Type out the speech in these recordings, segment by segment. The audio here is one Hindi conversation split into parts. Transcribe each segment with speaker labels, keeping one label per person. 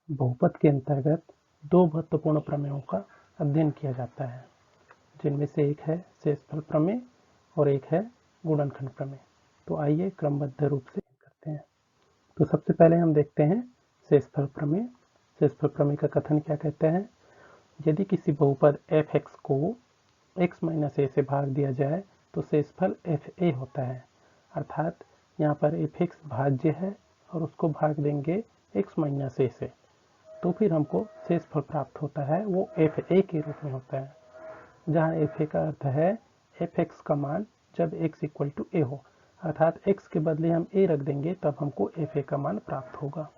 Speaker 1: बहुपद के अंतर्गत दो महत्वपूर्ण प्रमेयों का अध्ययन किया जाता है, जिनमें से एक है शेषफल प्रमेय और एक है गुणनखंड प्रमेय। तो आइए क्रमबद्ध रूप से करते हैं। तो सबसे पहले हम देखते हैं शेषफल प्रमेय। शेषफल प्रमेय का कथन क्या कहते हैं? यदि किसी बहुपद f(x) को x - a से भाग दिया जाए तो शेषफल fa होता है। अर्थात यहाँ पर f(x) भाज्य है और उसको भाग देंगे x - a से, तो फिर हमको शेषफल प्राप्त होता है, वो fa के रूप में होता है, जहाँ fa का अर्थ है f(x) का मान जब x = a हो, अर्थात x के बदले हम a रख देंगे तब हमको fa का मान प्राप्त होगा।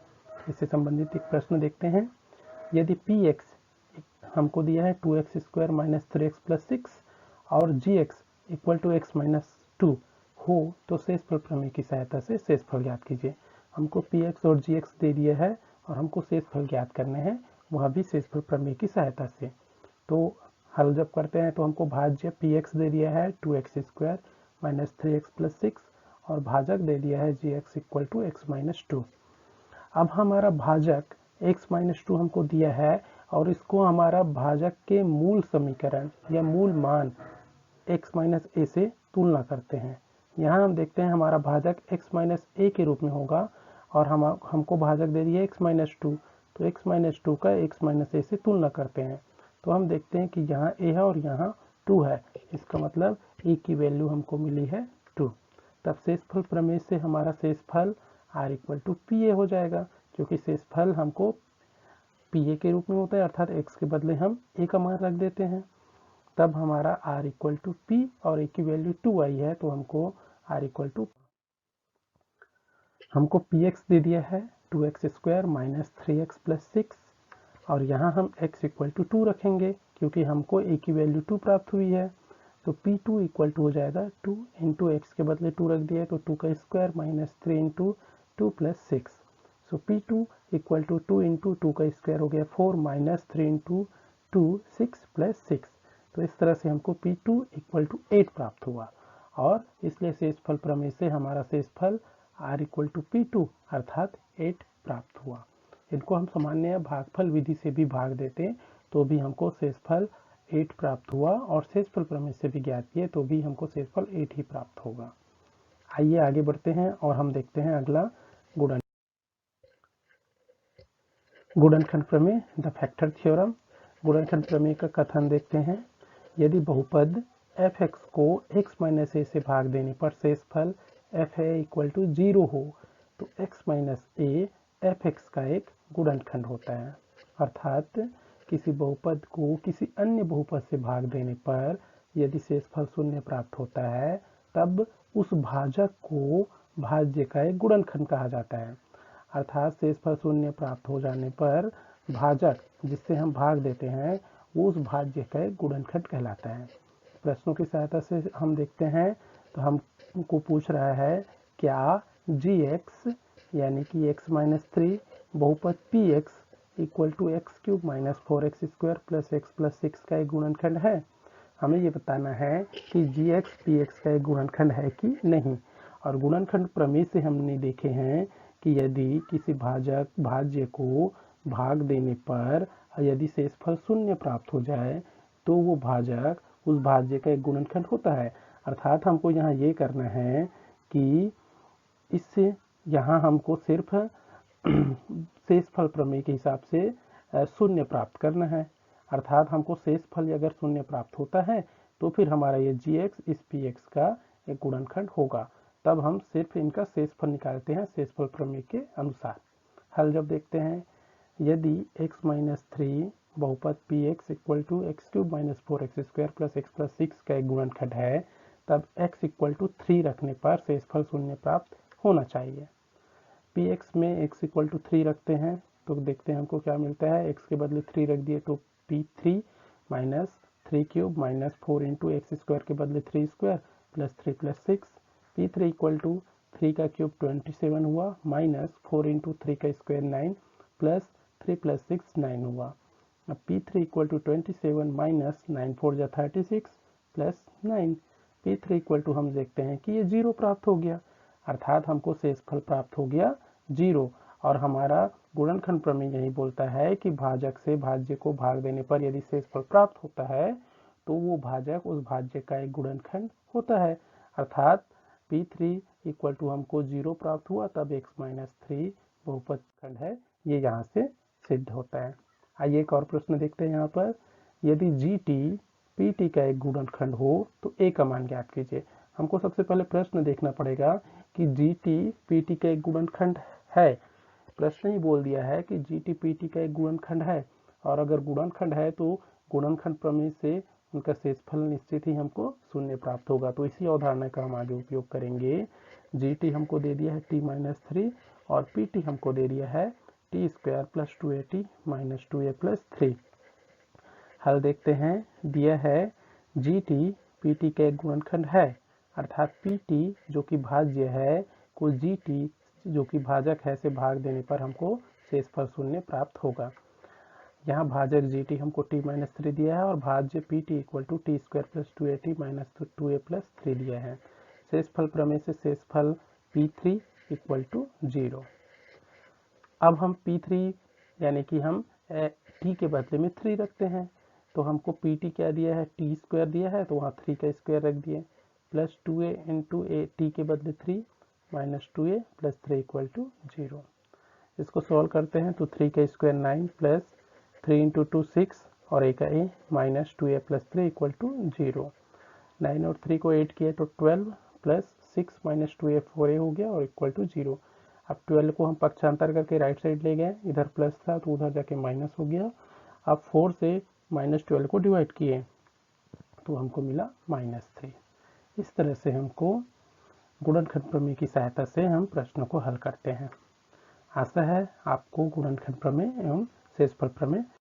Speaker 1: इससे संबंधित एक प्रश्न देखते हैं। यदि px हमको दिया है 2x² - 3x + 6 और gx = x - 2 हो तो शेषफल प्रमेय की सहायता से शेषफल ज्ञात कीजिए। हमको px और gx दे दिया है और हमको शेषफल ज्ञात करने हैं, वह भी शेषफल प्रमेय की सहायता से। तो हल जब करते हैं तो हमको भाज्य px दे दिया है 2x² - 3x + 6 और भाजक दे दिया है gx = x - 2। अब हमारा भाजक x - 2 हमको दिया है और इसको हमारा भाजक के मूल समीकरण या मूल मान x - a से तुलना करते हैं। यहाँ हम देखते हैं हमारा भाजक x - a के रूप में होगा और हमको भाजक दे दिया x - 2, तो x - 2 का x - a से तुलना करते हैं। तो हम देखते हैं कि यहाँ a है और यहाँ 2 है, इसका मतलब a की वैल्यू हमको मिली है 2। तब शेषफल प्रमेय से हमारा शेषफल r = pa हो जाएगा, क्योंकि शेषफल हमको pa के रूप में होता है, अर्थात x के बदले हम a का मान रख देते हैं। तब हमारा r = p और a की वैल्यू 2 आई है, तो हमको px दे दिया है 2x² - 3x + 6 और यहाँ हम x = 2 रखेंगे, क्योंकि हमको a की वैल्यू 2 प्राप्त हुई है। तो p2 = हो जाएगा 2 × x के बदले 2 रख दिया, तो 2 का स्क्वायर - 3 × 2 + 6। सो p2 = 2 × 2 का स्क्वायर हो गया 4 - 3 × 2 6 + 6। तो इस तरह से हमको p2 = 8 प्राप्त हुआ और इसलिए शेषफल प्रमेय से हमारा शेषफल r = p2 अर्थात 8 प्राप्त हुआ। इनको हम सामान्य भागफल विधि से भी भाग देते तो भी हमको शेषफल 8 प्राप्त हुआ और शेषफल प्रमेय से भी ज्ञात किए तो भी हमको शेषफल 8 ही प्राप्त होगा। आइए आगे बढ़ते हैं और हम देखते हैं अगला गुणनखंड प्रमेय, द फैक्टर थ्योरम। गुणनखंड प्रमेय का कथन देखते हैं। यदि बहुपद f(x) को x - a से भाग देने पर शेषफल fa = 0 हो तो x - a f(x) का एक गुणनखंड होता है। अर्थात किसी बहुपद को किसी अन्य बहुपद से भाग देने पर यदि शेषफल 0 प्राप्त होता है तब उस भाजक को भाज्य का एक गुणनखंड कहा जाता है। अर्थात शेषफल 0 प्राप्त हो जाने पर भाजक जिससे हम भाग देते हैं वो उस भाज्य का एक गुणनखंड कहलाता है। प्रश्नों की सहायता से हम देखते हैं तो हमको पूछ रहा है क्या gx यानी कि x - 3 बहुपद px = x³ - 4x² + x + 6 का एक गुणनखंड है। हमें ये बताना है कि gx px का एक गुणनखंड है कि नहीं। और गुणनखंड प्रमेय से हमने देखे हैं कि यदि किसी भाज्य को भाग देने पर यदि शेषफल 0 प्राप्त हो जाए तो वो भाजक उस भाज्य का एक गुणनखंड होता है। अर्थात हमको यहाँ ये करना है कि इससे यहाँ हमको सिर्फ शेषफल प्रमेय के हिसाब से 0 प्राप्त करना है। अर्थात हमको शेषफल अगर 0 प्राप्त होता है तो फिर हमारा ये gx इस px का एक गुणनखंड होगा। तब हम सिर्फ इनका शेषफल निकालते हैं शेषफल प्रमेय के अनुसार। हल जब देखते हैं, यदि x - 3 बहुपद px = x³ - 4x² + x + 6 का एक गुणनखंड है तब x = 3 रखने पर शेषफल 0 प्राप्त होना चाहिए। px में x = 3 रखते हैं तो देखते हैं हमको क्या मिलता है। x के बदले 3 रख दिए तो p3 - 3³ - 4 × x² के बदले 3² + 3 + 6। p3 = 3 का क्यूब 27 हुआ -4 × 3 का स्क्वायर 9 + 3 + 6 9 हुआ। अब p3 = 27 - 9 4 जा 36 + 9। p3 = हम देखते हैं कि ये 0 प्राप्त हो गया, अर्थात हमको शेषफल प्राप्त हो गया 0 और हमारा गुणनखंड प्रमेय यही बोलता है कि भाजक से भाज्य को भाग देने पर यदि शेषफल प्राप्त होता है तो वो भाजक उस भाज्य का एक गुणनखंड होता है। अर्थात P3 इक्वल टू हमको 0 प्राप्त हुआ, तब x-3 बहुपद खंड है, ये यहाँ से सिद्ध होता है। आइए एक और प्रश्न देखते हैं। यहाँ पर यदि GT PT का एक गुणनखंड हो तो A का मान ज्ञात कीजिए। हमको सबसे पहले प्रश्न देखना पड़ेगा कि GT PT का एक गुणनखंड है। प्रश्न ही बोल दिया है कि GT PT का एक गुणनखंड है, और अगर गुणनखंड है तो गुणनखंड प्रमेय से उनका शेषफल निश्चित ही हमको शून्य प्राप्त होगा। तो इसी अवधारणा का हम आगे उपयोग करेंगे। GT हमको दे दिया है t-3 और PT हमको दे दिया है t² + 2at - 2a + 3। हल देखते हैं। दिया है GT PT का एक गुणनखंड है, अर्थात PT जो कि भाज्य है को GT जो कि भाजक है से भाग देने पर हमको शेषफल शून्य प्राप्त होगा। यहाँ भाजक GT हमको t-3 दिया है और भाज्य PT equal to t² + 2at - 2a + 3 दिया है। शेषफल प्रमेय से शेषफल P3 इक्वल टू 0। अब हम P3 यानी कि हम t के बदले में 3 रखते हैं, तो हमको PT क्या दिया है, t² दिया है, तो वहाँ 3 का स्क्वायर रख दिए, plus 2a into a, t के बदले 3 - 2a + 3 इक्वल टू 0। इसको सॉल्व करते हैं तो 3 का स्क्वायर 9 प्लस 3 इंटू 2 6 और a का a - 2a + 3 इक्वल टू 0। 9 और 3 को 8 किया तो 12 प्लस 6 - 2a 4a हो गया और इक्वल टू 0। अब 12 को हम पक्षांतर करके राइट साइड ले गए, इधर प्लस था तो उधर जाके माइनस हो गया। अब 4 से -12 को डिवाइड किए तो हमको मिला -3। इस तरह से हमको गुणनखंड प्रमेय की सहायता से हम प्रश्नों को हल करते हैं। आशा है आपको गुणनखंड प्रमेय एवं शेषफल प्रमेय